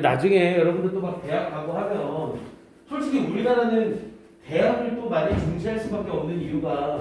나중에 여러분들 또 막 대학 가고 하면 솔직히 우리나라는 대학을 또 많이 중시할 수밖에 없는 이유가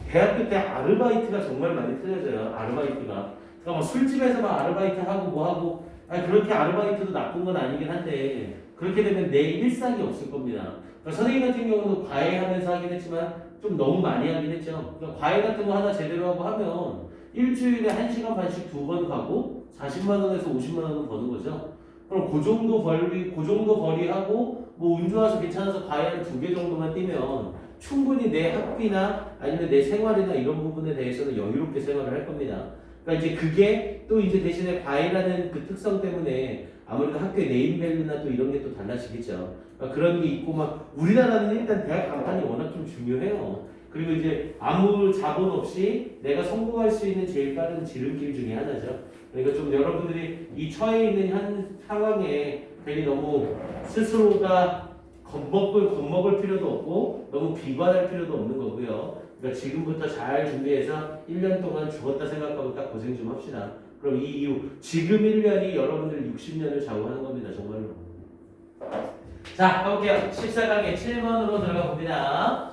대학교 때 아르바이트가 정말 많이 틀려져요. 아르바이트가. 그러니까 뭐 술집에서 막 아르바이트 하고 뭐 하고 아니 그렇게 아르바이트도 나쁜 건 아니긴 한데 그렇게 되면 내 일상이 없을 겁니다. 그러니까 선생님 같은 경우는 과외하면서 하긴 했지만 좀 너무 많이 하긴 했죠. 그러니까 과외 같은 거 하나 제대로 하고 하면 일주일에 1시간 반씩 2번 가고 40만 원에서 50만 원은 버는 거죠. 그럼 그 정도 벌이하고 뭐 운 좋아서 괜찮아서 과외를 2개 정도만 뛰면 충분히 내 학비나 아니면 내 생활이나 이런 부분에 대해서는 여유롭게 생활을 할 겁니다. 그러니까 이제 그게 또 이제 대신에 과외라는 그 특성 때문에 아무래도 학교의 네임밸류나 또 이런 게 또 달라지겠죠. 그러니까 그런 게 있고 막 우리나라는 일단 대학 강판이 워낙 좀 중요해요. 그리고 이제 아무 자본 없이 내가 성공할 수 있는 제일 빠른 지름길 중에 하나죠. 그러니까 좀 여러분들이 이 처해 있는 현 상황에 괜히 너무 스스로가 겁먹을 필요도 없고 너무 비관할 필요도 없는 거고요. 그러니까 지금부터 잘 준비해서 1년 동안 죽었다 생각하고 딱 고생 좀 합시다. 그럼 이 이후 지금 1년이 여러분들 60년을 좌우하는 겁니다. 정말로. 자, 가볼게요. 14강의 7번으로 들어가 봅니다.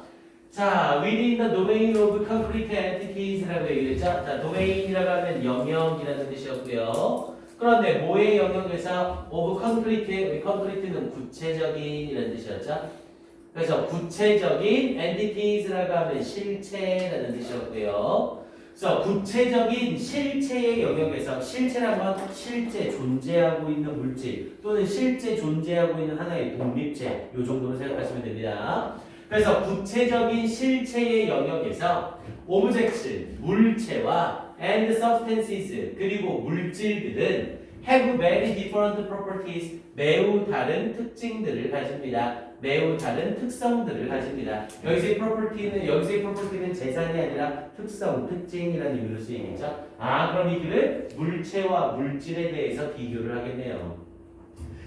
자, within the domain of concrete entities라고 얘기했죠. 자, domain이라고 하면 영역이라는 뜻이었고요. 그런데 뭐의 영역에서 of concrete, concrete는 구체적인이라는 뜻이었죠. 그래서 구체적인 entities라고 하면 실체라는 뜻이었고요. 그래서 구체적인 실체의 영역에서 실체라는 건 실제 존재하고 있는 물질 또는 실제 존재하고 있는 하나의 독립체 이 정도로 생각하시면 됩니다. 그래서 구체적인 실체의 영역에서 objects, 물체와 and substances, 그리고 물질들은 have many different properties, 매우 다른 특징들을 가집니다. 매우 다른 특성들을 가집니다. 여기서의 property는 재산이 아니라 특성, 특징이라는 의미로 쓰이겠죠. 아, 그럼 이들을 물체와 물질에 대해서 비교를 하겠네요.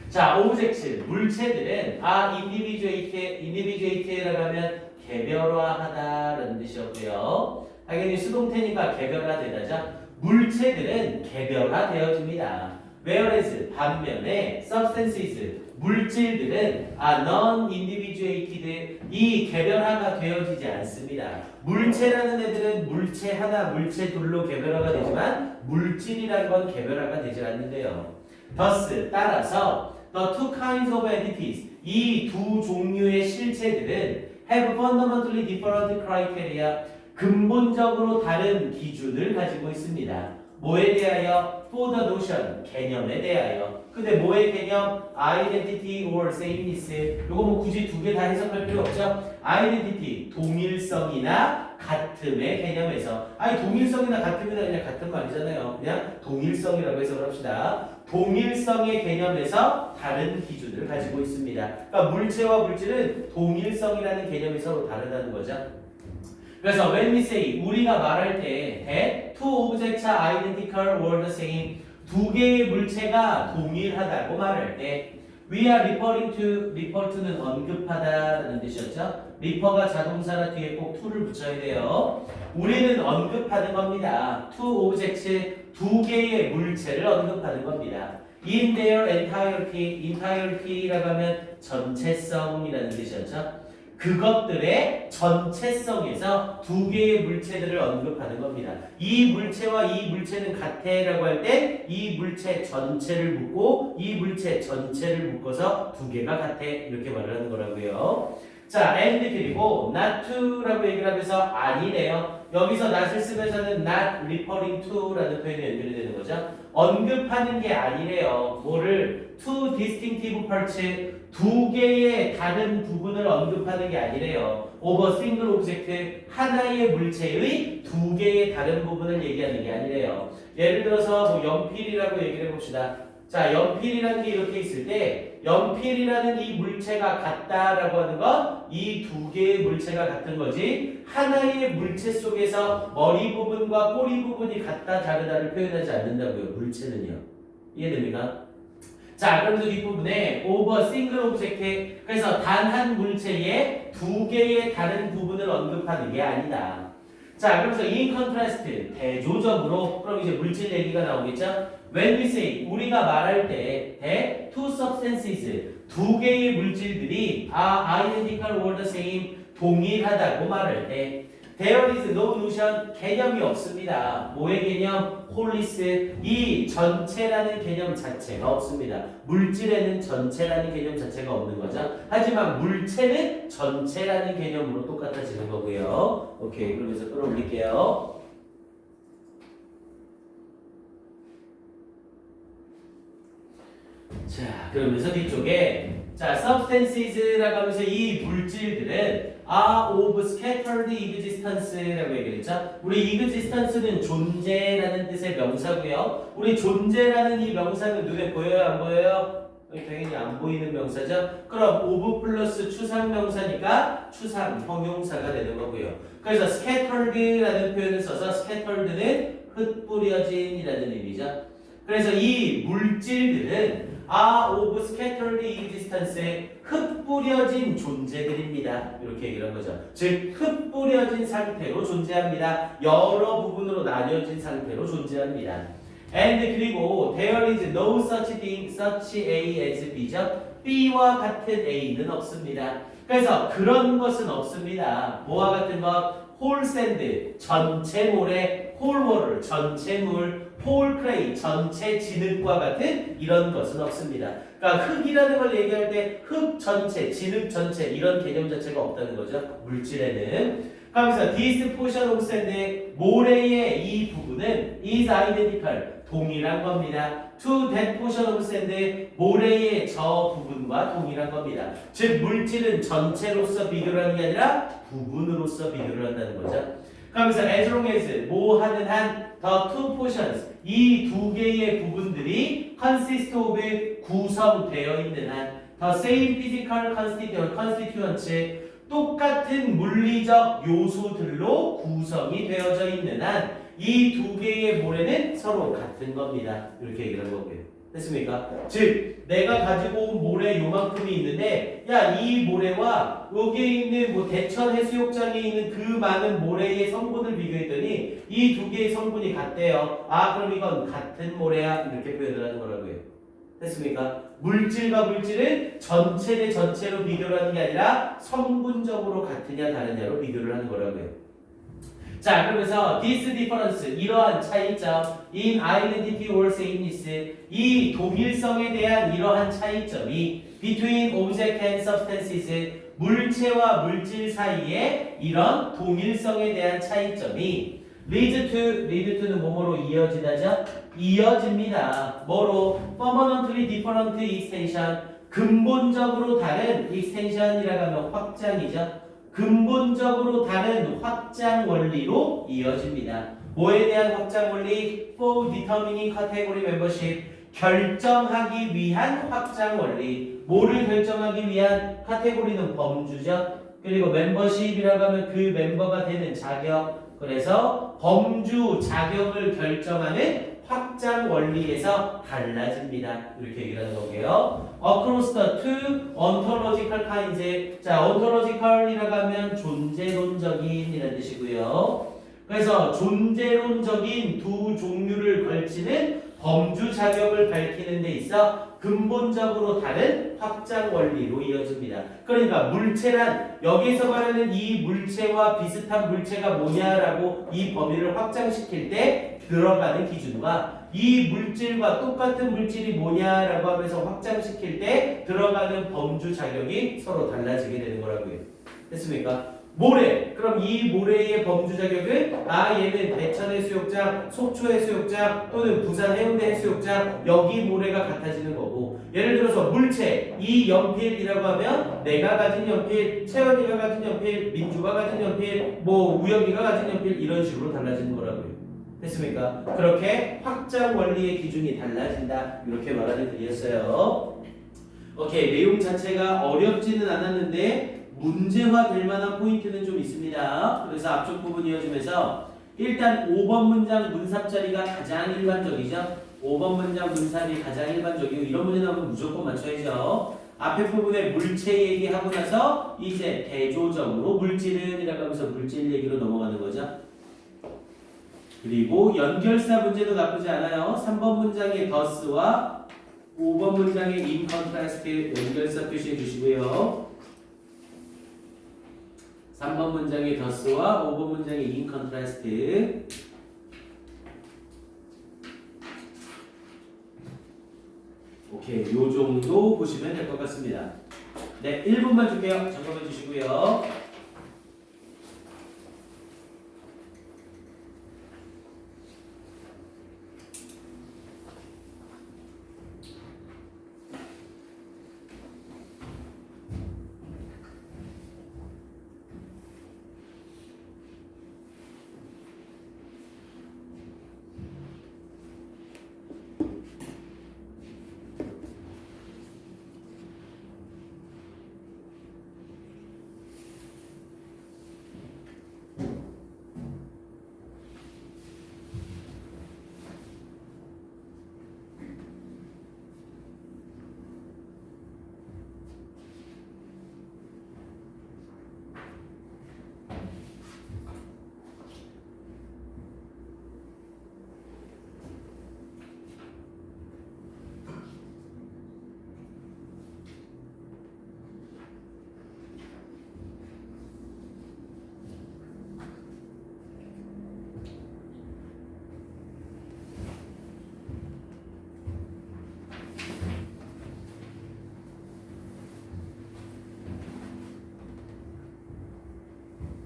자, objects, 물체들은 individuate라고 하면 개별화하다라는 뜻이었고요. 당연히 수동태니까 개별화되다죠. 물체들은 개별화되어집니다. Whereas 반면에 substances, 물질들은 non-individuated, 이 개별화가 되어지지 않습니다. 물체라는 애들은 물체 하나, 물체 둘로 개별화가 되지만 물질이라는 건 개별화가 되지 않는데요. Thus, 따라서 the two kinds of entities, 이 두 종류의 실체들은 have fundamentally different criteria, 근본적으로 다른 기준을 가지고 있습니다. 뭐에 대하여? For the notion, 개념에 대하여. 근데 뭐의 개념? Identity or sameness. 이거 뭐 굳이 두 개 다 해석할 필요 없죠? Identity, 동일성이나 같음의 개념에서. 아니 동일성이나 같음이나 그냥 같은 말이잖아요. 그냥 동일성이라고 해석을 합시다. 동일성의 개념에서 다른 기준을 가지고 있습니다. 그러니까 물체와 물질은 동일성이라는 개념이 서로 다르다는 거죠. 그래서 when we say, 우리가 말할 때 that two objects are identical or the same, 두 개의 물체가 동일하다고 말할 때 we are referring to는 언급하다라는 뜻이었죠. refer가 자동사라 뒤에 꼭 to를 붙여야 돼요. 우리는 언급하는 겁니다. two objects, 두 개의 물체를 언급하는 겁니다. in their entirety라고 하면 전체성이라는 뜻이었죠. 그것들의 전체성에서 두 개의 물체들을 언급하는 겁니다. 이 물체와 이 물체는 같애라고 할 때 이 물체 전체를 묶고 이 물체 전체를 묶어서 두 개가 같애 이렇게 말을 하는 거라고요. 자, and 그리고 not to라고 얘기를 하면서 아니래요. 여기서 not을 쓰면서는 not referring to라는 표현이 연결이 되는 거죠. 언급하는 게 아니래요. 뭐를? two distinctive parts, 두 개의 다른 부분을 언급하는 게 아니래요. over single object, 하나의 물체의 두 개의 다른 부분을 얘기하는 게 아니래요. 예를 들어서 뭐 연필이라고 얘기를 해봅시다. 자, 연필이라는 게 이렇게 있을 때 연필이라는 이 물체가 같다라고 하는 건 이 두 개의 물체가 같은 거지 하나의 물체 속에서 머리 부분과 꼬리 부분이 같다 다르다를 표현하지 않는다고요. 물체는요. 이해됩니까? 자, 그러면서 뒷부분에 over single object, 그래서 단 한 물체의 두 개의 다른 부분을 언급하는 게 아니다. 자, 그래서 in contrast, 대조적으로, 그럼 이제 물질 얘기가 나오겠죠? When we say, 우리가 말할 때, two substances 두 개의 물질들이 are identical or the same 동일하다고 말할 때 there is no notion 개념이 없습니다. 뭐의 개념? 홀리스 이 전체라는 개념 자체가 없습니다. 물질에는 전체라는 개념 자체가 없는 거죠. 하지만 물체는 전체라는 개념으로 똑같아지는 거고요. 오케이, 그러면서 끌어올릴게요. 자, 그러면서 뒤쪽에 자, substances라고 하면서 이 물질들은 are of scattered existence라고 얘기했죠. 우리 existence는 존재라는 뜻의 명사고요. 우리 존재라는 이 명사는 눈에 보여요, 안 보여요? 당연히 안 보이는 명사죠. 그럼 of 플러스 추상 명사니까 추상 형용사가 되는 거고요. 그래서 scattered라는 표현을 써서 scattered는 흩뿌려진이라는 의미죠. 그래서 이 물질들은 are of scattered existence에 흩뿌려진 존재들입니다. 이렇게 얘기를 한 거죠. 즉 흩뿌려진 상태로 존재합니다. 여러 부분으로 나뉘어진 상태로 존재합니다. And 그리고 there is no such thing, such A as B죠. B와 같은 A는 없습니다. 그래서 그런 것은 없습니다. 뭐와 같은 것? 홀 샌드, 전체 모래, 홀 워터, 전체 물, 홀 크레이, 전체 진흙과 같은 이런 것은 없습니다. 그러니까 흙이라는 걸 얘기할 때 흙 전체, 진흙 전체 이런 개념 자체가 없다는 거죠. 물질에는. 그러면서 this portion of sand의 모래의 이 부분은 is identical, 동일한 겁니다. to that portion of sand의 모래의 저 부분과 동일한 겁니다. 즉 물질은 전체로서 비교를 하는 게 아니라 부분으로서 비교를 한다는 거죠. 그러면서 as long as 뭐 하는 한 the two portions 이 두 개의 부분들이 consist of 구성되어 있는 한 the same physical constituents 똑같은 물리적 요소들로 구성이 되어져 있는 한 이 두 개의 모래는 서로 같은 겁니다. 이렇게 얘기를 한 거고요. 됐습니까? 즉 내가 가지고 온 모래 요만큼이 있는데 야 이 모래와 여기에 있는 뭐 대천 해수욕장에 있는 그 많은 모래의 성분을 비교했더니 이 두 개의 성분이 같대요. 아 그럼 이건 같은 모래야 이렇게 표현을 하는 거라고요. 됐습니까? 물질과 물질은 전체 대 전체로 비교를 하는 게 아니라 성분적으로 같으냐 다르냐로 비교를 하는 거라고요. 자, 그러면서 this difference 이러한 차이점 in identity or sameness 이 동일성에 대한 이러한 차이점이 between object and substances 물체와 물질 사이에 이런 동일성에 대한 차이점이 lead to는 뭐뭐로 이어지다죠? 이어집니다. 뭐로? permanently different extension 근본적으로 다른 extension이라고 하면 확장이죠. 근본적으로 다른 확장 원리로 이어집니다. 뭐에 대한 확장 원리? For determining category membership 결정하기 위한 확장 원리. 뭐를 결정하기 위한? 카테고리는 범주죠. 그리고 멤버십이라고 하면 그 멤버가 되는 자격. 그래서 범주 자격을 결정하는 확장 원리에서 달라집니다. 이렇게 얘기를 하는 거고요. Across the two ontological kinds. 자, ontological이라고 하면 존재론적인 이라는 뜻이고요. 그래서 존재론적인 두 종류를 걸치는 범주 자격을 밝히는 데 있어 근본적으로 다른 확장 원리로 이어집니다. 그러니까 물체란 여기서 말하는 이 물체와 비슷한 물체가 뭐냐라고 이 범위를 확장시킬 때 들어가는 기준과 이 물질과 똑같은 물질이 뭐냐라고 하면서 확장시킬 때 들어가는 범주 자격이 서로 달라지게 되는 거라고요. 됐습니까? 모래. 그럼 이 모래의 범주 자격은 얘는 대천 해수욕장, 속초 해수욕장 또는 부산 해운대 해수욕장 여기 모래가 같아지는 거고 예를 들어서 물체 이 연필이라고 하면 내가 가진 연필, 채연이가 가진 연필, 민주가 가진 연필, 뭐 우영이가 가진 연필 이런 식으로 달라지는 거라고요. 됐습니까? 그렇게 확장 원리의 기준이 달라진다 이렇게 말하는 글이었어요. 오케이 내용 자체가 어렵지는 않았는데 문제화될 만한 포인트는 좀 있습니다. 그래서 앞쪽 부분 이어지면서 일단 5번 문장 문삽자리가 가장 일반적이죠. 5번 문장 문삽이 가장 일반적이고 이런 문제 나오면 무조건 맞춰야죠. 앞에 부분에 물체 얘기하고 나서 이제 대조적으로 물질은 이라고 하면서 물질 얘기로 넘어가는 거죠. 그리고 연결사 문제도 나쁘지 않아요. 3번 문장의 더스와 5번 문장에 in contrast 연결사 표시해 주시고요. 3번 문장의 thus와 5번 문장의 in contrast. 오케이, 요 정도 보시면 될 것 같습니다. 네, 1분만 줄게요. 점검해 주시고요.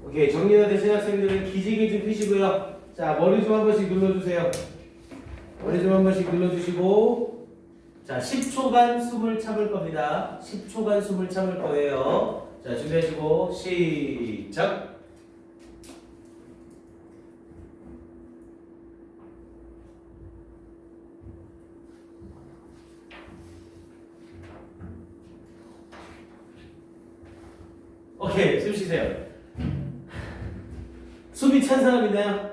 오케이, 정리가 되신 학생들은 기지개 좀 피시고요. 자, 머리 좀 한 번씩 눌러주세요. 머리 좀 한 번씩 눌러주시고, 자, 10초간 숨을 참을 겁니다. 10초간 숨을 참을 거예요. 자, 준비하시고 시작. 오케이, 숨 쉬세요. 숨이 찬 사람 있나요?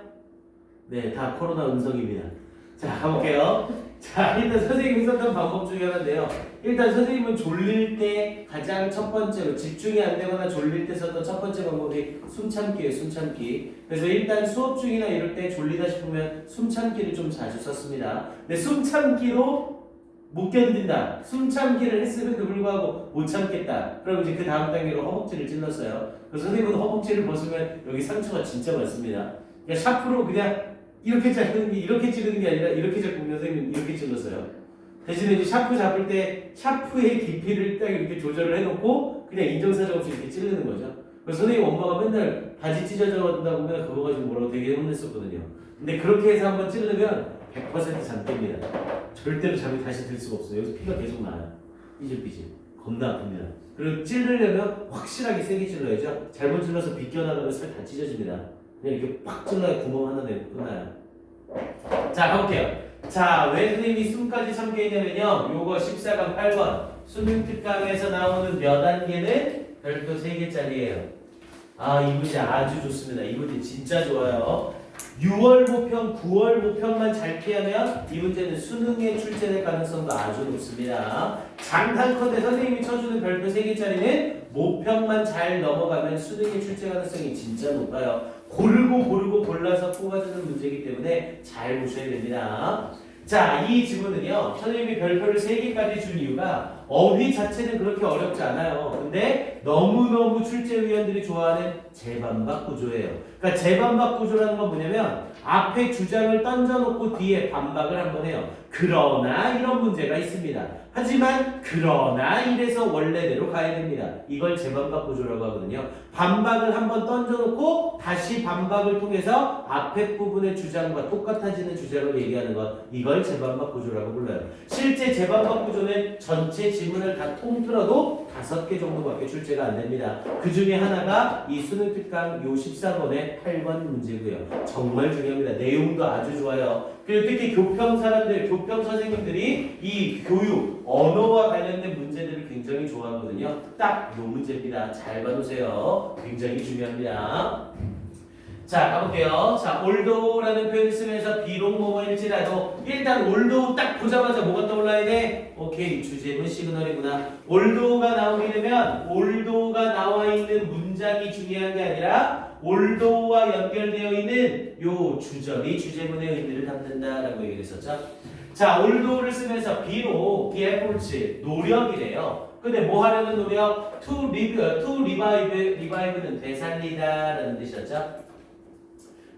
네, 다 코로나 음성입니다. 자, 가볼게요. 자, 일단 선생님이 썼던 방법 중에 하나인데요. 일단 선생님은 졸릴 때 가장 첫 번째로 집중이 안 되거나 졸릴 때 썼던 첫 번째 방법이 숨 참기예요, 숨 참기. 그래서 일단 수업 중이나 이럴 때 졸리다 싶으면 숨 참기를 좀 자주 썼습니다. 근데 숨 참기로 못 견딘다. 숨 참기를 했음에도 불구하고 못 참겠다. 그럼 이제 그 다음 단계로 허벅지를 찔렀어요. 그래서 선생님은 허벅지를 벗으면 여기 상처가 진짜 많습니다. 그냥 샤프로 그냥 이렇게 찌르는 게 아니라 이렇게 잡고 선생님은 이렇게 찔렀어요. 대신에 이제 샤프 잡을 때 샤프의 깊이를 딱 이렇게 조절을 해놓고 그냥 인정사정 없이 이렇게 찌르는 거죠. 그래서 선생님 엄마가 맨날 바지 찢어져 간다고 맨날 그거 가지고 뭐라고 되게 혼냈었거든요. 근데 그렇게 해서 한번 찌르면 100% 잠듭니다. 절대로 잠이 다시 들 수가 없어요. 여기서 피가 계속 나요. 삐질삐질. 겁나 아픕니다. 그리고 찌르려면 확실하게 세게 찔러야죠. 잘못 찔러서 비껴나가면 살 다 찢어집니다. 그냥 이렇게 팍 찔러야 구멍 하나 내고 끝나요. 자, 가볼게요. 자, 왜 선생님이 숨까지 참게 했냐면요. 요거 14강 8번 수능 특강에서 나오는 몇 단계는 별도 3개짜리예요. 아, 이 문제 아주 좋습니다. 이 문제 진짜 좋아요. 6월 모평, 9월 모평만 잘 피하면 이 문제는 수능에 출제될 가능성도 아주 높습니다. 장단컨대 선생님이 쳐주는 별표 3개짜리는 모평만 잘 넘어가면 수능에 출제 가능성이 진짜 높아요. 고르고 골라서 뽑아주는 문제이기 때문에 잘 보셔야 됩니다. 자, 이 지문은요, 선생님이 별표를 3개까지 준 이유가 어휘 자체는 그렇게 어렵지 않아요. 근데 너무너무 출제위원들이 좋아하는 재반박 구조예요. 그러니까 재반박 구조라는 건 뭐냐면 앞에 주장을 던져놓고 뒤에 반박을 한번 해요. 그러나 이런 문제가 있습니다. 하지만 그러나 이래서 원래대로 가야 됩니다. 이걸 재반박 구조라고 하거든요. 반박을 한번 던져놓고 다시 반박을 통해서 앞에 부분의 주장과 똑같아지는 주장을 얘기하는 것, 이걸 재반박 구조라고 불러요. 실제 재반박 구조는 전체 지문을 다 통틀어도 5개 정도밖에 출제가 안 됩니다. 그 중에 하나가 이 수능 특강 요 14번의 8번 문제고요. 정말 중요합니다. 내용도 아주 좋아요. 그리고 특히 교평 사람들, 교평 선생님들이 이 교육, 언어와 관련된 문제들을 굉장히 좋아하거든요. 딱 요 문제입니다. 잘 봐두세요. 굉장히 중요합니다. 자, 가볼게요. 자, 올도라는 표현을 쓰면서 비록 뭐뭐일지라도 일단 올도 딱 보자마자 뭐가 떠올라야 돼? 오케이, 주제문 시그널이구나. 올도가 나오게 되면 올도가 나와 있는 문장이 중요한 게 아니라 올도와 연결되어 있는 요 주절이 주제문의 의미를 담는다라고 얘기를 했었죠. 자, 올도를 쓰면서 B로 be efforts 노력이래요. 근데 뭐 하려는 노력? to revive는 되살리다라는 뜻이었죠.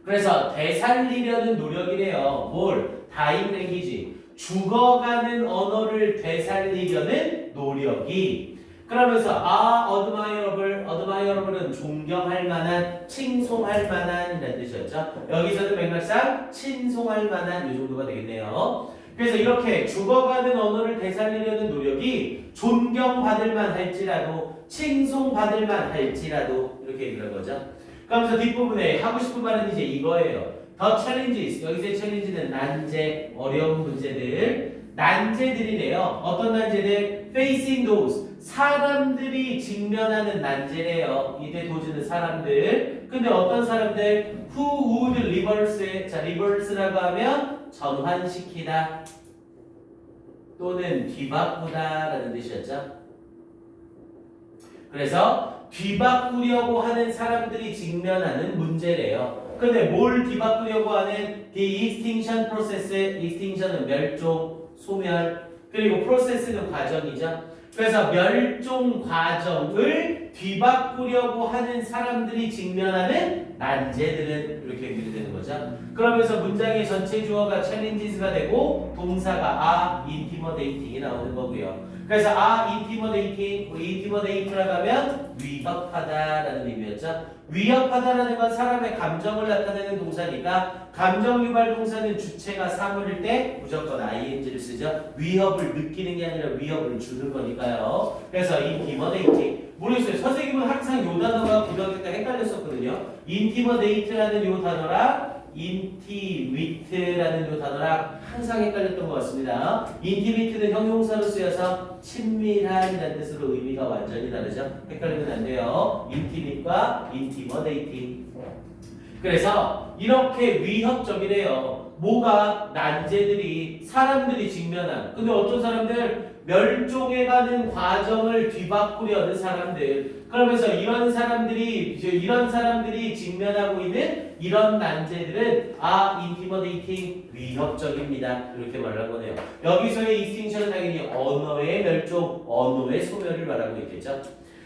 그래서 되살리려는 노력이래요. 뭘? dying language. 죽어가는 언어를 되살리려는 노력이. 그러면서 admirable은 존경할 만한, 칭송할 만한 이라는 뜻이었죠. 여기서도 맥락상 칭송할 만한 이 정도가 되겠네요. 그래서 이렇게 죽어가는 언어를 되살리려는 노력이 존경받을 만할지라도 칭송받을 만할지라도 이렇게 얘기한 거죠. 그러면서 뒷부분에 하고 싶은 말은 이제 이거예요. The challenges, 여기서의 challenge는 난제, 어려운 문제들, 난제들이래요. 어떤 난제들? Facing those, 사람들이 직면하는 난제래요. 이때 도지는 사람들. 근데 어떤 사람들? Who would reverse, 자, reverse라고 하면 전환시키다 또는 뒤바꾸다 라는 뜻이었죠. 그래서 뒤바꾸려고 하는 사람들이 직면하는 문제래요. 근데 뭘 뒤바꾸려고 하는 the extinction process, extinction은 멸종, 소멸, 그리고 process는 과정이죠. 그래서 멸종 과정을 뒤바꾸려고 하는 사람들이 직면하는 난제들은 이렇게 연결되는 거죠. 그러면서 문장의 전체 주어가 challenges가 되고 동사가 intimidating이 나오는 거고요. 그래서 intimidate라고 하면 위협하다라는 의미였죠. 위협하다라는 건 사람의 감정을 나타내는 동사니까 감정 유발 동사는 주체가 사물일 때 무조건 ing를 쓰죠. 위협을 느끼는 게 아니라 위협을 주는 거니까요. 그래서 intimidating. 모르겠어요. 선생님은 항상 요 단어가 고등학교 때 헷갈렸었거든요. intimidate라는 요 단어랑 intimate라는 요 단어랑 항상 헷갈렸던 것 같습니다. intimate는 형용사로 쓰여서 친밀한이라는 뜻으로 의미가 완전히 다르죠. 헷갈리면 안 돼요. intimate과 intimidating. 그래서 이렇게 위협적이래요. 뭐가? 난제들이 사람들이 직면한. 근데 어떤 사람들? 멸종해가는 과정을 뒤바꾸려는 사람들. 그러면서 이런 사람들이 직면하고 있는 이런 난제들은 intimidating, 위협적입니다. 이렇게 말하는 거네요. 여기서의 extinction은 당연히 언어의 멸종, 언어의 소멸을 말하고 있겠죠.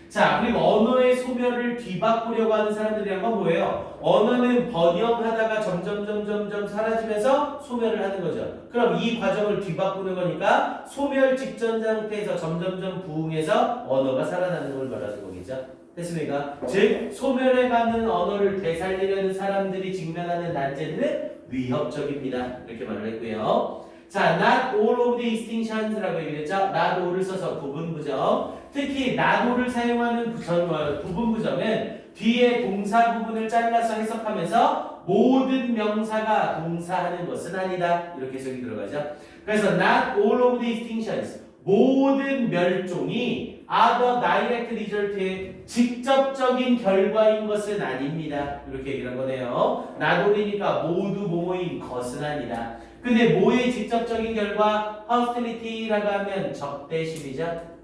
자, 그리고 언어의 소멸을 뒤바꾸려고 하는 사람들이란 건 뭐예요? 언어는 번영하다가 점점 사라지면서 소멸을 하는 거죠. 그럼 이 과정을 뒤바꾸는 거니까 소멸 직전 상태에서 점점 부흥해서 언어가 살아나는 걸 말하는 거겠죠. 됐습니까? 즉, 소멸해가는 언어를 되살리려는 사람들이 직면하는 난제는 위협적입니다. 이렇게 말을 했고요. 자, not all of the extinctions라고 얘기했죠. not all을 써서 부분부정. 특히 not all을 사용하는 부분부정은 뒤에 동사 부분을 잘라서 해석하면서 모든 명사가 동사하는 것은 아니다. 이렇게 해석이 들어가죠. 그래서 not all of the extinctions, 모든 멸종이 are the direct result의 직접적인 결과인 것은 아닙니다. 이렇게 얘기를 한 거네요. not all이니까 모두 뭐뭐인 것은 아니다. 근데 뭐의 직접적인 결과? hostility라고 하면 적대심이죠.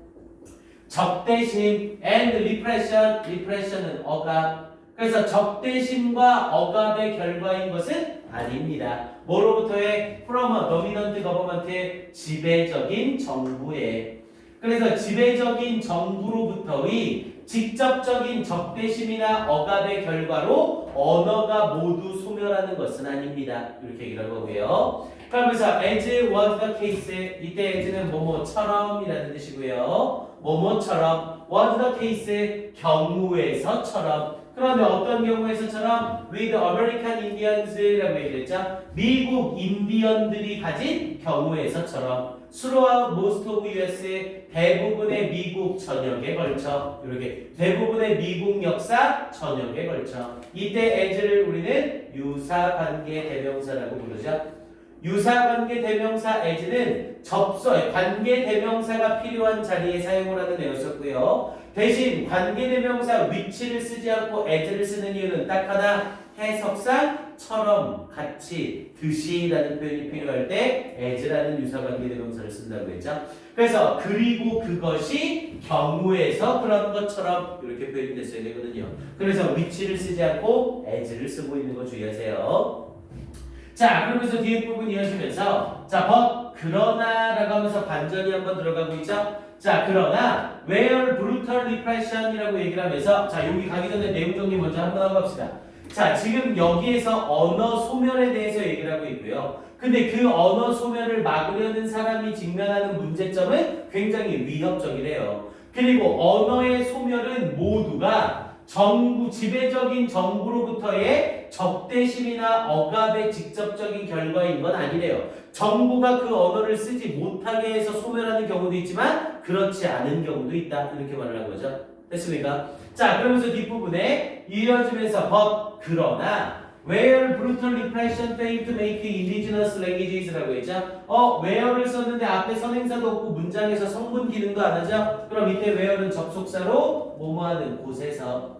적대심 and repression은 억압. 그래서 적대심과 억압의 결과인 것은 아닙니다. 뭐로부터의? from a dominant government의 지배적인 정부에. 그래서 지배적인 정부로부터의 직접적인 적대심이나 억압의 결과로 언어가 모두 소멸하는 것은 아닙니다. 이렇게 얘기를 한 거고요. 그러면서 as was the case, 이때 as는 뭐뭐처럼이라는 뜻이고요. 뭐뭐처럼 was the case, 경우에서처럼. 그런데 어떤 경우에서처럼 with American Indians라고 얘기했죠. 미국 인디언들이 가진 경우에서처럼 throughout most of USA, 대부분의 미국 전역에 걸쳐. 이렇게 대부분의 미국 역사 전역에 걸쳐. 이때 as를 우리는 유사관계 대명사라고 부르죠. 유사관계 대명사 as는 관계 대명사가 필요한 자리에 사용을 하는 애였었고요. 대신 관계 대명사 which를 쓰지 않고 as를 쓰는 이유는 딱 하나, 해석상 처럼, 같이, 듯이라는 표현이 필요할 때 as라는 유사관계 대명사를 쓴다고 했죠. 그래서 그리고 그것이 경우에서 그런 것처럼 이렇게 표현이 됐어야 되거든요. 그래서 which를 쓰지 않고 as를 쓰고 있는 거 주의하세요. 자, 그러면서 뒤에 부분 이어지면서 자, but 그러나라고 하면서 반전이 한번 들어가고 있죠. 자, 그러나 where brutal repression이라고 얘기를 하면서 자, 여기 가기 전에 내용 정리 먼저 한번 하고 갑시다. 자, 지금 여기에서 언어 소멸에 대해서 얘기를 하고 있고요. 근데 그 언어 소멸을 막으려는 사람이 직면하는 문제점은 굉장히 위협적이래요. 그리고 언어의 소멸은 모두가 정부, 지배적인 정부로부터의 적대심이나 억압의 직접적인 결과인 건 아니래요. 정부가 그 언어를 쓰지 못하게 해서 소멸하는 경우도 있지만 그렇지 않은 경우도 있다. 이렇게 말을 한 거죠. 됐습니까? 자, 그러면서 뒷부분에 이어지면서 but 그러나 where brutal repression failed to make indigenous languages라고 했죠. where를 썼는데 앞에 선행사도 없고 문장에서 성분 기능도 안 하죠. 그럼 이때 where는 접속사로 뭐뭐하는 곳에서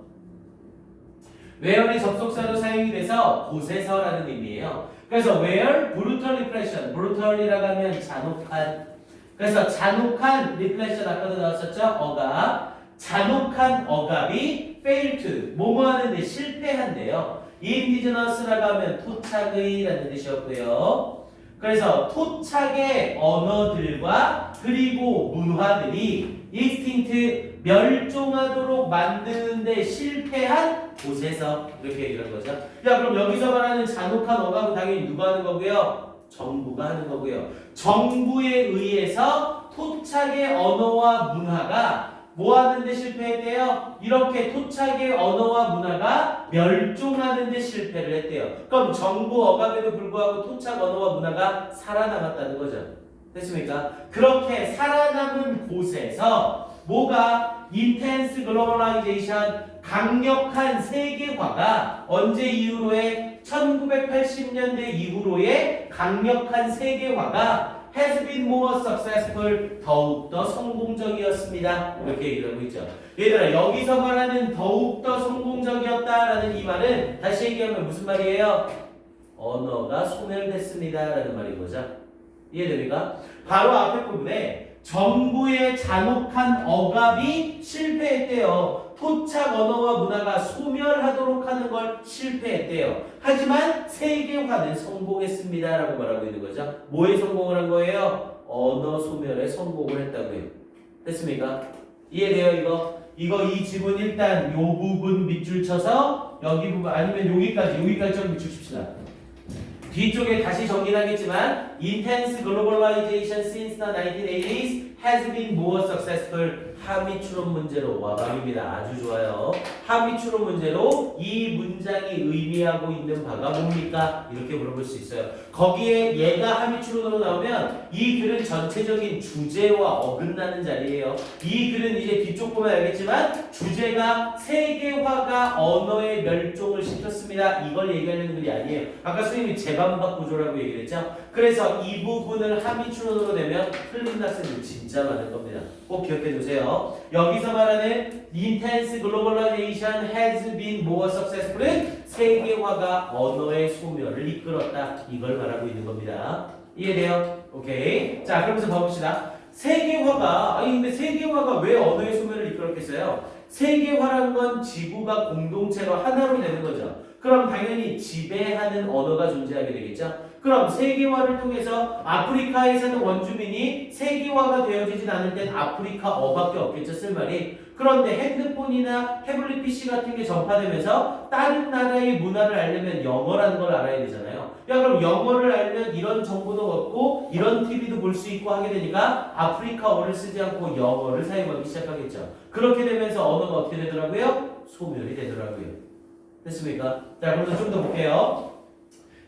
where이 접속사로 사용이 돼서 곳에서라는 의미예요. 그래서 where brutal repression, brutal이라고 하면 잔혹한. 그래서 잔혹한 repression 아까도 나왔었죠. 억압. 잔혹한 억압이 fail to 뭐뭐 하는데 실패한대요. indigenous라고 하면 토착의라는 뜻이었고요. 그래서 토착의 언어들과 그리고 문화들이 extinct 멸종하도록 만드는데 실패한 곳에서 이렇게 얘기를 한 거죠. 야, 그럼 여기서 말하는 잔혹한 억압은 당연히 누가 하는 거고요? 정부가 하는 거고요. 정부에 의해서 토착의 언어와 문화가 뭐 하는데 실패했대요? 이렇게 토착의 언어와 문화가 멸종하는데 실패를 했대요. 그럼 정부 억압에도 불구하고 토착 언어와 문화가 살아남았다는 거죠. 됐습니까? 그렇게 살아남은 곳에서 뭐가 intense globalization 강력한 세계화가 언제 이후로의 1980년대 이후로의 강력한 세계화가 has been more successful 더욱더 성공적이었습니다. 이렇게 얘기를 하고 있죠. 얘들아, 여기서 말하는 더욱더 성공적이었다라는 이 말은 다시 얘기하면 무슨 말이에요? 언어가 소멸됐습니다 라는 말인 거죠. 이해됩니까? 바로 앞에 부분에 정부의 잔혹한 억압이 실패했대요. 토착 언어와 문화가 소멸하도록 하는 걸 실패했대요. 하지만 세계화는 성공했습니다 라고 말하고 있는 거죠. 뭐에 성공을 한 거예요? 언어 소멸에 성공을 했다고요. 됐습니까? 이해돼요? 이거 이 지문 일단 요 부분 밑줄 쳐서 여기 부분 아니면 여기까지 좀 밑줄 칩시다. 뒤쪽에 다시 정리하겠지만 intense globalization since the 1980s has been more successful. 함의 추론 문제로 와 말입니다. 아주 좋아요. 함의 추론 문제로 이 문장이 의미하고 있는 바가 뭡니까? 이렇게 물어볼 수 있어요. 거기에 얘가 함의 추론으로 나오면 이 글은 전체적인 주제와 어긋나는 자리예요. 이 글은 이제 뒤쪽 보면 알겠지만 주제가 세계화가 언어의 멸종을 시켰습니다. 이걸 얘기하려는 글이 아니에요. 아까 선생님이 재반박 구조라고 얘기를 했죠. 그래서 이 부분을 함의 추론으로 내면 틀린 학생들 진짜 많을 겁니다. 꼭 기억해 두세요. 여기서 말하는 intense globalization has been more successful은 세계화가 언어의 소멸을 이끌었다. 이걸 말하고 있는 겁니다. 이해돼요? 오케이. 자, 그러면서 봐봅시다. 근데 세계화가 왜 언어의 소멸을 이끌었겠어요? 세계화라는 건 지구가 공동체로 하나로 되는 거죠. 그럼 당연히 지배하는 언어가 존재하게 되겠죠. 그럼 세계화를 통해서 아프리카에 사는 원주민이 세계화가 되어지진 않을 땐 아프리카어밖에 없겠죠, 쓸 말이. 그런데 핸드폰이나 태블릿 PC 같은 게 전파되면서 다른 나라의 문화를 알려면 영어라는 걸 알아야 되잖아요. 야, 그럼 영어를 알면 이런 정보도 얻고 이런 TV도 볼 수 있고 하게 되니까 아프리카어를 쓰지 않고 영어를 사용하기 시작하겠죠. 그렇게 되면서 언어가 어떻게 되더라고요? 소멸이 되더라고요. 됐습니까? 자, 그러면 좀 더 볼게요.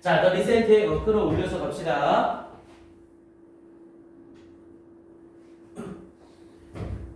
자, 더 리센트에 끌어올려서 갑시다.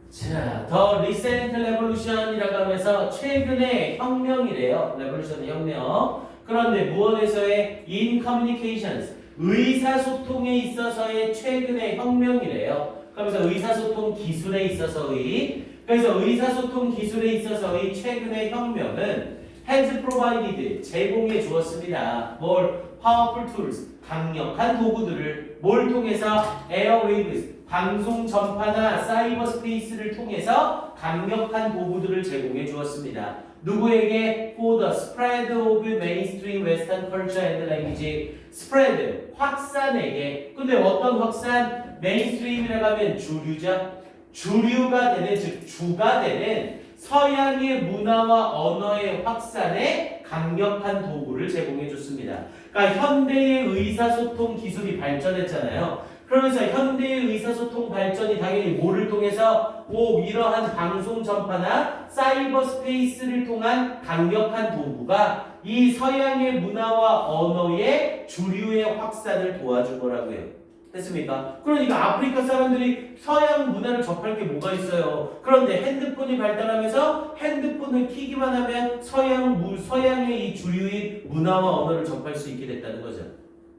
자, 더 리센트 레볼루션이라고 하면서 최근의 혁명이래요. 레볼루션의 혁명. 그런데 무언에서의 in communications, 의사소통에 있어서의 최근의 혁명이래요. 그러면서 의사소통 기술에 있어서의, 그래서 의사소통 기술에 있어서의 최근의 혁명은 has provided, 제공해 주었습니다. 뭘? powerful tools, 강력한 도구들을 뭘 통해서? airwaves, 방송 전파나 사이버 스페이스를 통해서 강력한 도구들을 제공해 주었습니다. 누구에게? For the spread of mainstream Western culture and language, spread 확산에게. 근데 어떤 확산? 메인스트림이라고 하면 주류죠. 주류가 되는 즉 주가 되는 서양의 문화와 언어의 확산에 강력한 도구를 제공해 줬습니다. 그러니까 현대의 의사소통 기술이 발전했잖아요. 그러면서 현대의 의사소통 발전이 당연히 뭐를 통해서 이러한 방송 전파나 사이버 스페이스를 통한 강력한 도구가 이 서양의 문화와 언어의 주류의 확산을 도와준 거라고요. 됐습니까? 그러니까 아프리카 사람들이 서양 문화를 접할 게 뭐가 있어요? 그런데 핸드폰이 발달하면서 핸드폰을 키기만 하면 서양의 이 주류의 문화와 언어를 접할 수 있게 됐다는 거죠.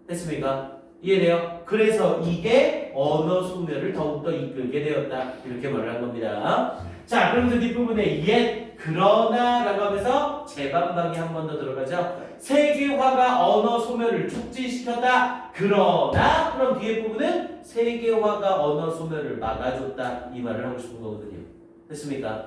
됐습니까? 이해돼요? 그래서 이게 언어 소멸을 더욱더 이끌게 되었다. 이렇게 말을 한 겁니다. 자, 그러면서 뒷부분에 yet, 그러나 라고 하면서 재반박이 한 번 더 들어가죠. 세계화가 언어 소멸을 촉진시켰다. 그러나 그럼 뒤에 부분은 세계화가 언어 소멸을 막아줬다. 이 말을 하고 싶은 거거든요. 됐습니까?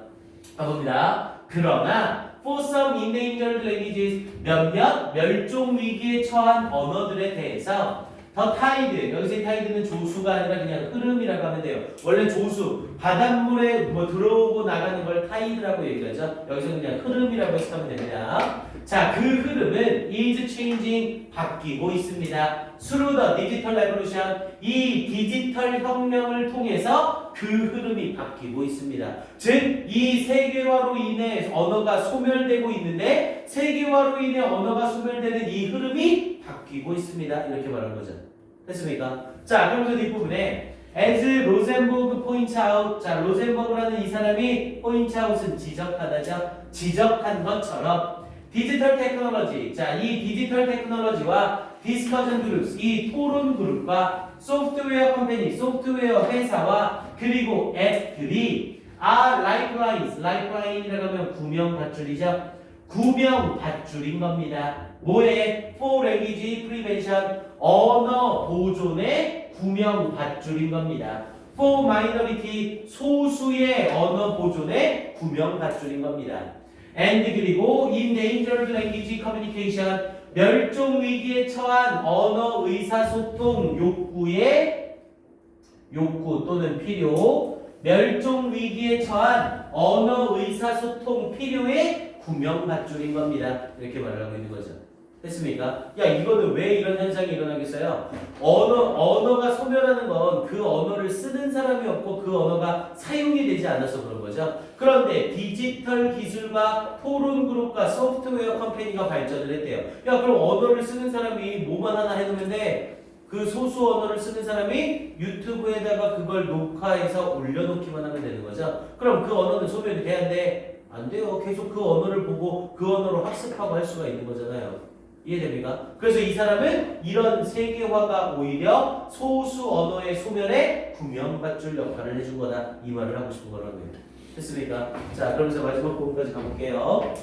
가봅니다. 그러나 for some endangered languages, 몇몇 멸종 위기에 처한 언어들에 대해서 더 타이드, 여기서 타이드는 조수가 아니라 그냥 흐름이라고 하면 돼요. 원래 조수, 바닷물에 들어오고 나가는 걸 타이드라고 얘기하죠. 여기서 그냥 흐름이라고 해석하면 됩니다. 자, 그 흐름은 is changing, 바뀌고 있습니다. through the digital revolution, 이 디지털 혁명을 통해서 그 흐름이 바뀌고 있습니다. 즉, 이 세계화로 인해 언어가 소멸되고 있는데 세계화로 인해 언어가 소멸되는 이 흐름이 바뀌고 있습니다. 이렇게 말한 거죠. 됐습니까? 자, 그러면서 뒷부분에 as 로젠버그 points out, 자, 로젠버그라는 이 사람이 points out은 지적하다죠. 지적한 것처럼 디지털 테크놀로지, 자, 이 디지털 테크놀로지와 디스커전 그룹, 이 토론 그룹과 소프트웨어 컴퍼니, 소프트웨어 회사와 그리고 앱들이 lifelines, lifeline이라고 하면 구명밧줄이죠. 구명밧줄인 겁니다. 뭐에? For language prevention, 언어 보존의 구명밧줄인 겁니다. For minority, 소수의 언어 보존의 구명밧줄인 겁니다. And 그리고 endangered language communication, 멸종 위기에 처한 언어 의사소통 욕구 또는 필요, 멸종 위기에 처한 언어 의사소통 필요의 구명밧줄인 겁니다. 이렇게 말을 하고 있는 거죠. 됐습니까? 야, 이거는 왜 이런 현상이 일어나겠어요? 언어가 소멸하는 건 그 언어를 쓰는 사람이 없고 그 언어가 사용이 되지 않아서 그런 거죠. 그런데 디지털 기술과 토론 그룹과 소프트웨어 컴퍼니가 발전을 했대요. 야, 그럼 언어를 쓰는 사람이 뭐만 하나 해놓으면 돼? 그 소수 언어를 쓰는 사람이 유튜브에다가 그걸 녹화해서 올려놓기만 하면 되는 거죠. 그럼 그 언어는 소멸이 돼야 돼? 안 돼요. 계속 그 언어를 보고 그 언어로 학습하고 할 수가 있는 거잖아요. 이해됩니까? 그래서 이 사람은 이런 세계화가 오히려 소수 언어의 소멸에 구명밧줄 역할을 해준 거다. 이 말을 하고 싶은 거라고요. 됐습니까? 자, 그러면서 마지막 부분까지 가볼게요.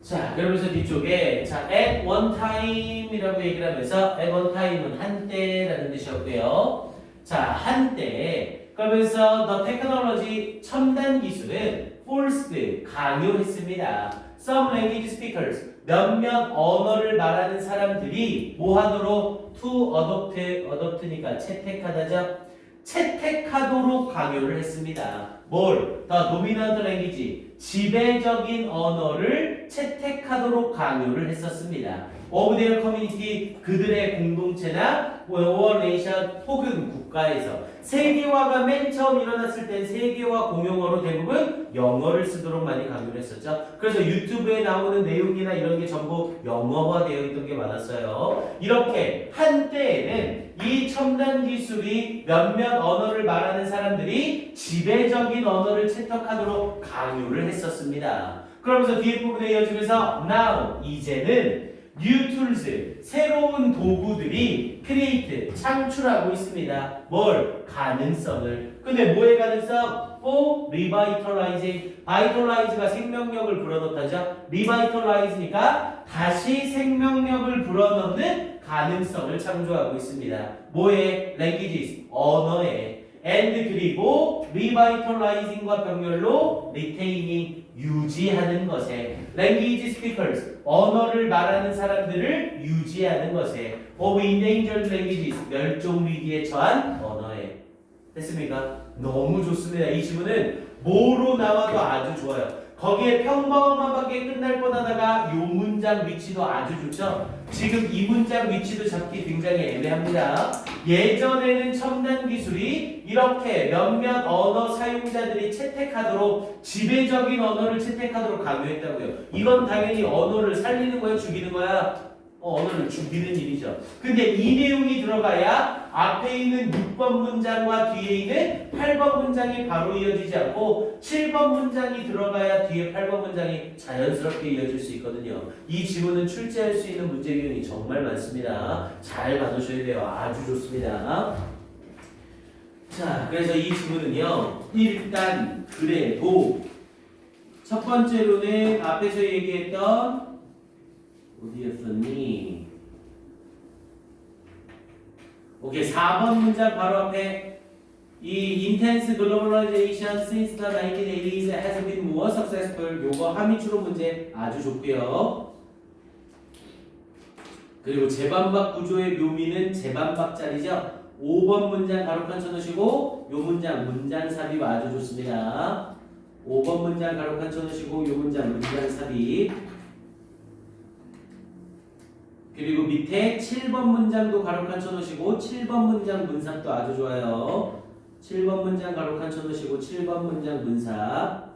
자, 그러면서 뒤쪽에 자, at one time이라고 얘기를 하면서 at one time은 한때라는 뜻이었고요. 자, 한때 그러면서 the technology 첨단 기술은 forced 강요했습니다. Some language speakers 몇몇 언어를 말하는 사람들이 뭐 하도록 to adopt니까 채택하다죠. 채택하도록 강요를 했습니다. 뭘? The dominant language 지배적인 언어를 채택하도록 강요를 했었습니다. Of their community 그들의 공동체나 or nation 혹은 국가에서 세계화가 맨 처음 일어났을 땐 세계화 공용어로 대부분 영어를 쓰도록 많이 강요를 했었죠. 그래서 유튜브에 나오는 내용이나 이런 게 전부 영어화되어 있던 게 많았어요. 이렇게 한때에는 이 첨단 기술이 몇몇 언어를 말하는 사람들이 지배적인 언어를 채택하도록 강요를 했었습니다. 그러면서 뒤에 부분에 이어지면서 now 이제는 new tools 새로운 도구들이 create 창출하고 있습니다. 뭘? 가능성을. 근데 뭐의 가능성? for revitalizing vitalize가 생명력을 불어넣다죠. revitalize니까 다시 생명력을 불어넣는 가능성을 창조하고 있습니다. 뭐의? languages 언어에 and 그리고 revitalizing과 병렬로 retaining 유지하는 것에 language speakers 언어를 말하는 사람들을 유지하는 것에 of endangered languages 멸종 위기에 처한 언어에 됐습니까? 너무 좋습니다. 이 지문은 뭐로 나와도 아주 좋아요. 거기에 평범하게 끝날 뻔하다가 요 문장 위치도 아주 좋죠. 지금 이 문장 위치도 잡기 굉장히 애매합니다. 예전에는 첨단 기술이 이렇게 몇몇 언어 사용자들이 채택하도록 지배적인 언어를 채택하도록 강요했다고요. 이건 당연히 언어를 살리는 거야, 죽이는 거야? 언어를 죽이는 일이죠. 근데 이 내용이 들어가야 앞에 있는 6번 문장과 뒤에 있는 8번 문장이 바로 이어지지 않고 7번 문장이 들어가야 뒤에 8번 문장이 자연스럽게 이어질 수 있거든요. 이 지문은 출제할 수 있는 문제 유형이 정말 많습니다. 잘 봐두셔야 돼요. 아주 좋습니다. 자, 그래서 이 지문은요. 일단 그래도 첫 번째로는 앞에서 얘기했던 어디였었니? 오케이, 4번 문장 바로 앞에 이 intense globalization since the 1980s has been more successful. 요거 함의 추론 문제 아주 좋고요. 그리고 제반박 구조의 묘미는 제반박짜리죠. 5번 문장 가로칸 쳐놓으시고 요 문장 삽입 아주 좋습니다. 5번 문장 가로칸 쳐놓으시고 요 문장 삽입. 그리고 밑에 7번 문장도 가로칸 쳐놓으시고 7번 문장 문삽도 아주 좋아요. 7번 문장 가로칸 쳐놓으시고 7번 문장 문삽.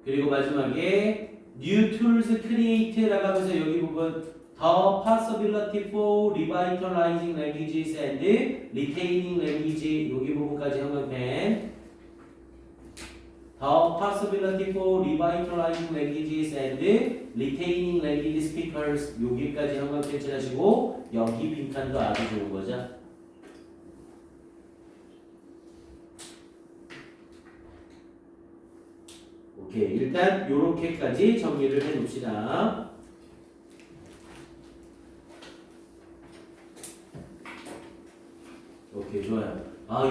그리고 마지막에 new tools create라고 하면서 여기 부분 the possibility for revitalizing languages and retaining language 여기 부분까지 형광펜 The possibility for revitalizing languages and retaining language speakers 여기까지 형광펜 칠하시고 여기 빈칸도 아주 좋은 거죠. 오케이, 일단 요렇게까지 정리를 해 놓읍시다. 오케이, 좋아요.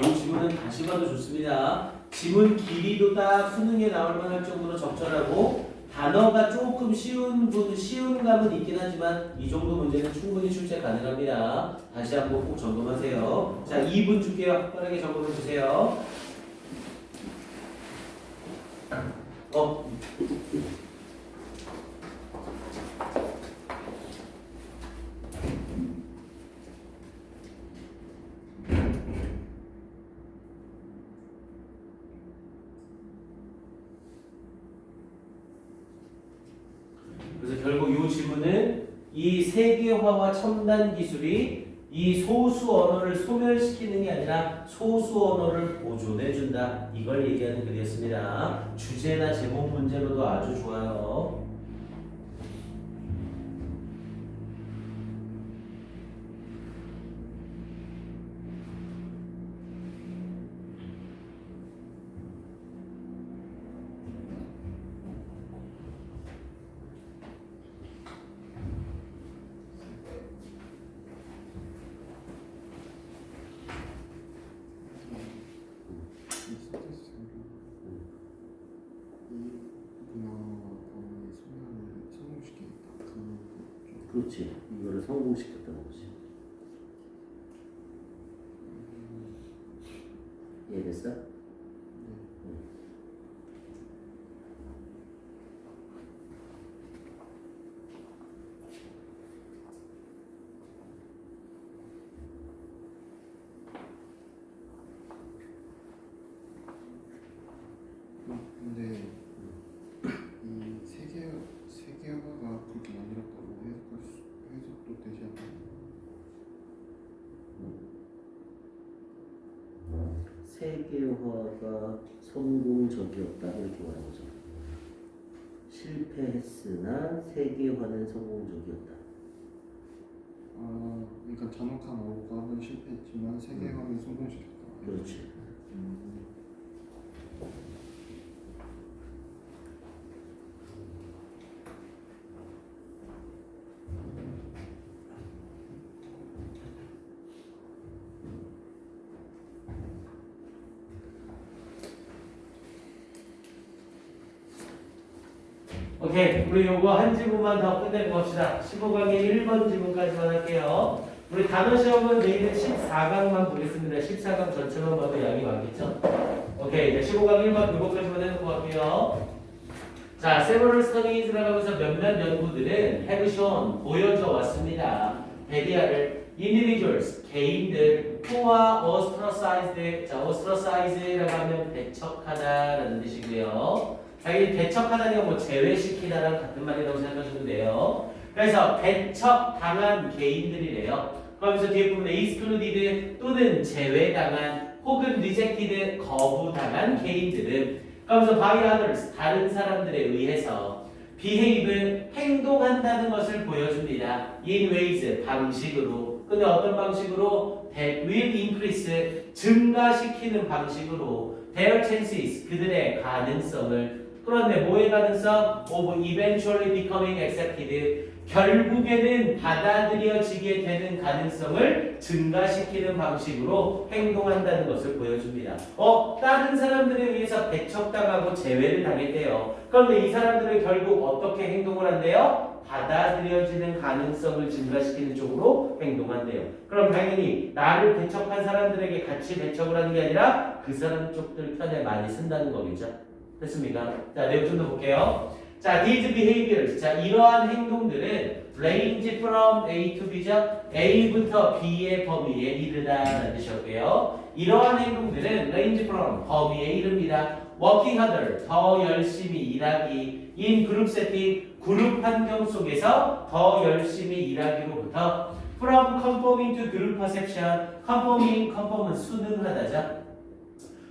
이 지문은 다시 봐도 좋습니다. 지문 길이도 딱 수능에 나올 만할 정도로 적절하고 단어가 조금 쉬운 감은 있긴 하지만 이 정도 문제는 충분히 출제 가능합니다. 다시 한번 꼭 점검하세요. 자, 2분 줄게요. 빠르게 점검해 주세요. 그래서 결국 이 질문은 이 세계화와 첨단 기술이 이 소수 언어를 소멸시키는 게 아니라 소수 언어를 보존해준다. 이걸 얘기하는 글이었습니다. 주제나 제목 문제로도 아주 좋아요. 그렇지. 이거를 성공시켰다는 거지. 이해됐어? 근데 이 세계화가 그렇게 만들었다고 해석도 되지 않나요? 세계화가 성공적이었다 이렇게 말하는 거죠. 실패했으나 세계화는 성공적이었다. 그러니까 잔혹한 억압은 실패했지만 세계화는 성공시켰다. 그렇지. 오케이. 우리 요거 한 지문만 더 끝내고 갑시다. 15강의 1번 지문까지만 할게요. 우리 단어 시험은 내일은 14강만 보겠습니다. 14강 전체만 봐도 양이 많겠죠? 오케이. 이제 15강 1번 요거까지만 해놓고 갈게요. 자, several studies 들어가면서 몇몇 연구들은 have shown 보여줘 왔습니다. 데디아를 individuals 개인들 who are ostracized. 자, ostracize라고 하면 배척하다라는 뜻이고요. 자기 배척하다는 건 뭐 제외시키다랑 같은 말이라고 생각하시면 돼요. 그래서 배척당한 개인들이래요. 그러면서 뒤에 부분에 excluded 또는 제외당한 혹은 rejected 거부당한 개인들은 그러면서 by others 다른 사람들에 의해서 behave 행동한다는 것을 보여줍니다. in ways 방식으로. 근데 어떤 방식으로? that will increase 증가시키는 방식으로 their chances 그들의 가능성을. 그런데 뭐의 가능성? of eventually becoming accepted 결국에는 받아들여지게 되는 가능성을 증가시키는 방식으로 행동한다는 것을 보여줍니다. 다른 사람들에 의해서 배척당하고 제외를 당했대요. 그런데 이 사람들은 결국 어떻게 행동을 한대요? 받아들여지는 가능성을 증가시키는 쪽으로 행동한대요. 그럼 당연히 나를 배척한 사람들에게 같이 배척을 하는 게 아니라 그 사람 쪽들 편에 많이 쓴다는 거겠죠. 됐습니까? 자, 내용 좀 더 볼게요. 자, these behaviors. 자, 이러한 행동들은 range from A to B죠. A부터 B의 범위에 이르다라는 뜻이었고요. 이러한 행동들은 range from 범위에 이릅니다. working harder. 더 열심히 일하기. in group setting. 그룹 환경 속에서 더 열심히 일하기로부터 from conforming to group perception. conform은 순응하다죠.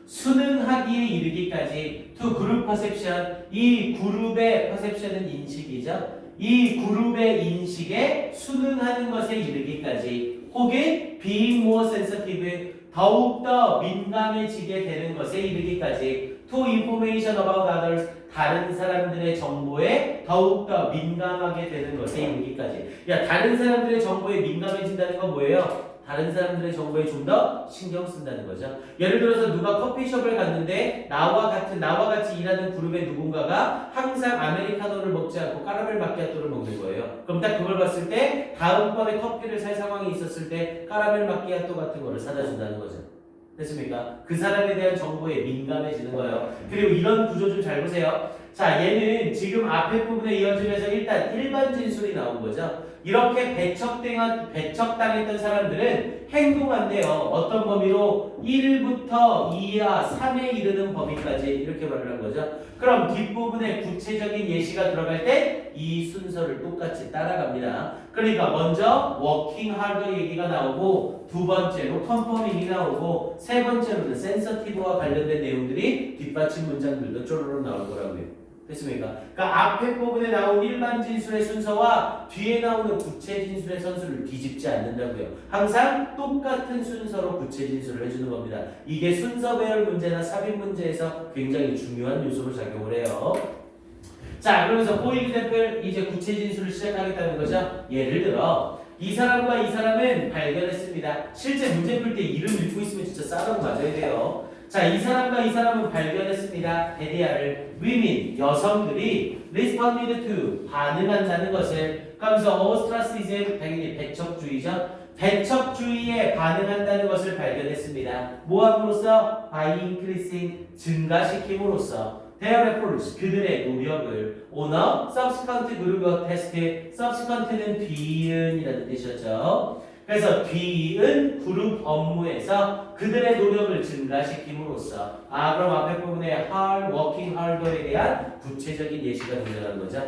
순응하기에 이르기까지 to group perception 이 그룹의 perception은 인식이죠. 이 그룹의 인식에 순응하는 것에 이르기까지 혹은 being more sensitive 더욱더 민감해지게 되는 것에 이르기까지 to information about others 다른 사람들의 정보에 더욱더 민감하게 되는 것에 이르기까지. 야, 다른 사람들의 정보에 민감해진다는 건 뭐예요? 다른 사람들의 정보에 좀 더 신경 쓴다는 거죠. 예를 들어서 누가 커피숍을 갔는데 나와 같이 일하는 그룹의 누군가가 항상 아메리카노를 먹지 않고 까라멜 마키아토를 먹는 거예요. 그럼 딱 그걸 봤을 때 다음번에 커피를 살 상황이 있었을 때 까라멜 마키아토 같은 거를 사다 준다는 거죠. 됐습니까? 그 사람에 대한 정보에 민감해지는 거예요. 그리고 이런 구조 좀 잘 보세요. 자, 얘는 지금 앞에 부분에 이어지면서 일단 일반 진술이 나온 거죠. 이렇게 배척당했던 사람들은 행동한대요. 어떤 범위로? 1부터 2와 3에 이르는 범위까지 이렇게 말을 한 거죠. 그럼 뒷부분에 구체적인 예시가 들어갈 때 이 순서를 똑같이 따라갑니다. 그러니까 먼저 working hard 얘기가 나오고 두 번째로 conforming이 나오고 세 번째로는 sensitive와 관련된 내용들이 뒷받침 문장들도 쪼르륵 나올 거라고요. 됐습니까? 그러니까 앞에 부분에 나온 일반 진술의 순서와 뒤에 나오는 구체 진술의 선수를 뒤집지 않는다고요. 항상 똑같은 순서로 구체 진술을 해주는 겁니다. 이게 순서 배열 문제나 삽입 문제에서 굉장히 중요한 요소로 작용을 해요. 자, 그러면서 for example 이제 구체 진술을 시작하겠다는 거죠. 예를 들어 이 사람과 이 사람은 발견했습니다. 실제 문제 풀 때 이름 읽고 있으면 진짜 싸다고 맞아야 돼요. 자, 이 사람과 이 사람은 발견했습니다. 데리아를 women, 여성들이 responded to, 반응한다는 것을. 그러면서 ostracism, 당연히 배척주의죠. 배척주의에 반응한다는 것을 발견했습니다. 뭐함으로써? by increasing, 증가시킴으로써. their efforts, 그들의 노력을. on a subsequent group of test, subsequent는 뒤은이라는 뜻이었죠. 그래서 뒤은 그룹 업무에서 그들의 노력을 증가시킴으로써 그럼 앞에 부분에 hard, working hard에 대한 구체적인 예시가 등장하는 거죠.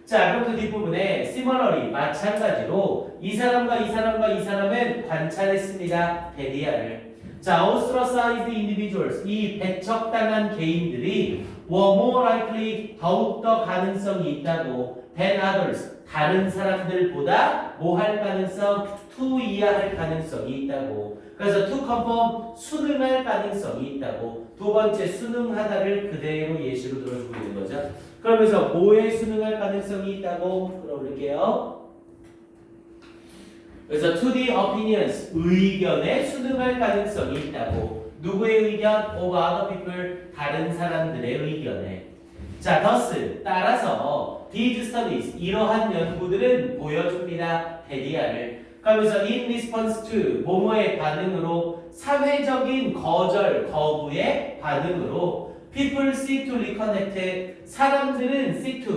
자, 그럼 그 뒷부분에 similarly 마찬가지로 이 사람과 이 사람과 이 사람은 관찰했습니다. 데디아를. 자, ostracized individuals 이 배척당한 개인들이 were more likely 더욱더 가능성이 있다고 than others 다른 사람들보다 뭐 할 가능성? to 이해할 가능성이 있다고. 그래서 to conform 순응할 가능성이 있다고. 두 번째 순응하다를 그대로 예시로 들어주고 있는 거죠. 그러면서 뭐에 순응할 가능성이 있다고 끌어올릴게요. 그래서 to the opinions 의견에 순응할 가능성이 있다고. 누구의 의견? of other people 다른 사람들의 의견에. 자, thus 따라서 these studies 이러한 연구들은 보여줍니다. 대디아를. 그러면서 in response to 뭐뭐의 반응으로 사회적인 거절, 거부의 반응으로 people seek to reconnect 사람들은 seek to